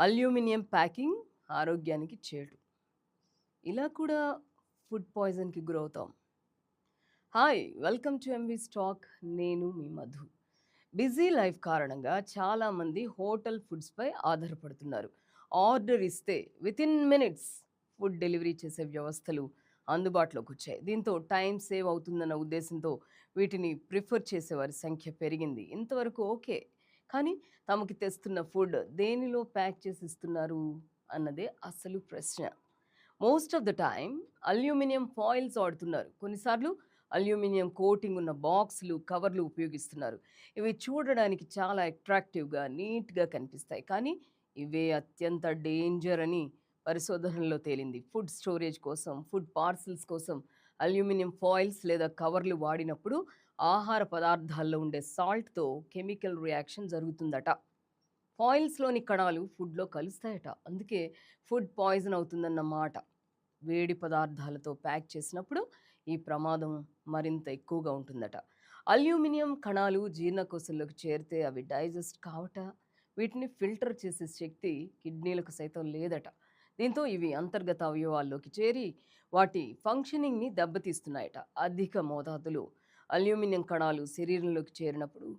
Aluminium packing ఆరోగ్యానికి చేటు. ఇలా కూడా ఫుడ్ పాయిజన్‌కి గురవుతాం. Hi! Welcome to MV stock. నేను మీ మధు. బిజీ లైఫ్ కారణంగా చాలామంది హోటల్ ఫుడ్స్‌పై ఆధారపడుతున్నారు. ఆర్డర్ ఇస్తే వితిన్ మినిట్స్ ఫుడ్ డెలివరీ చేసే వ్యవస్థలు అందుబాటులోకొచ్చాయి. దీంతో టైం సేవ్ అవుతుందన్న ఉద్దేశంతో వీటిని ప్రిఫర్ చేసేవారి సంఖ్య పెరిగింది. ఇంతవరకు ఓకే. కానీ తమకి తెస్తున్న ఫుడ్ దేనిలో ప్యాక్ చేసి ఇస్తున్నారు అన్నదే అసలు ప్రశ్న. Most of the time aluminium foils వాడుతున్నారు. కొన్నిసార్లు అల్యూమినియం కోటింగ్ ఉన్న బాక్సులు, కవర్లు ఉపయోగిస్తున్నారు. ఇవి చూడడానికి చాలా అట్రాక్టివ్‌గా, నీట్‌గా కనిపిస్తాయి. కానీ ఇవే అత్యంత డేంజర్ అని పరిశోధనలో తేలింది. ఫుడ్ స్టోరేజ్ కోసం, ఫుడ్ పార్సెల్స్ కోసం అల్యూమినియం ఫాయిల్స్ లేదా కవర్లు వాడినప్పుడు ఆహార పదార్థాల్లో ఉండే సాల్ట్‌తో కెమికల్ రియాక్షన్ జరుగుతుందట. ఫాయిల్స్‌లోని కణాలు ఫుడ్‌లో కలుస్తాయట. అందుకే ఫుడ్ పాయిజన్ అవుతుందన్న మాట. వేడి పదార్థాలతో ప్యాక్ చేసినప్పుడు ఈ ప్రమాదం మరింత ఎక్కువగా ఉంటుందట. అల్యూమినియం కణాలు జీర్ణకోశంలోకి చేరితే అవి డైజెస్ట్ కావట. వీటిని ఫిల్టర్ చేసే శక్తి కిడ్నీలకు సైతం లేదట. దీంతో ఇవి అంతర్గత అవయవాల్లోకి చేరి వాటి ఫంక్షనింగ్‌ని దెబ్బతీస్తున్నాయట. అధిక మోతాదులో అల్యూమినియం కణాలు శరీరంలోకి చేరినప్పుడు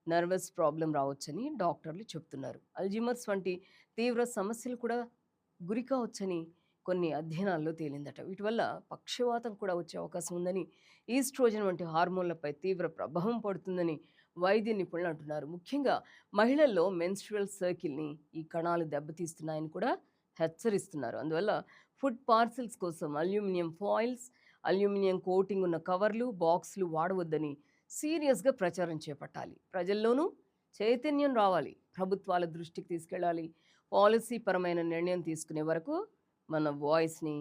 నర్వస్ ప్రాబ్లమ్ రావచ్చని డాక్టర్లు చెప్తున్నారు. అల్జీమర్స్ వంటి తీవ్ర సమస్యలు కూడా గురి కావచ్చని కొన్ని అధ్యయనాల్లో తేలిందట. వీటి వల్ల పక్షవాతం కూడా వచ్చే అవకాశం ఉందని, ఈస్ట్రోజన్ వంటి హార్మోన్లపై తీవ్ర ప్రభావం పడుతుందని వైద్య నిపుణులు అంటున్నారు. ముఖ్యంగా మహిళల్లో మెన్స్ట్రువల్ సర్కిల్‌ని ఈ కణాలు దెబ్బతీస్తున్నాయని కూడా హెచ్చరిస్తున్నారు. అందువల్ల ఫుడ్ పార్సెల్స్ కోసం అల్యూమినియం ఫాయిల్స్, అల్యూమినియం కోటింగ్ ఉన్న కవర్లు, బాక్సులు వాడవద్దని సీరియస్‌గా ప్రచారం చేపట్టాలి. ప్రజల్లోనూ చైతన్యం రావాలి. ప్రభుత్వాల దృష్టికి తీసుకెళ్ళాలి. పాలసీ పరమైన నిర్ణయం తీసుకునే వరకు మన వాయిస్‌ని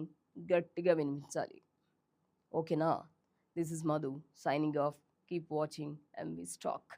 గట్టిగా వినిపించాలి. ఓకేనా? This is Madhu signing off. Keep watching MV stock.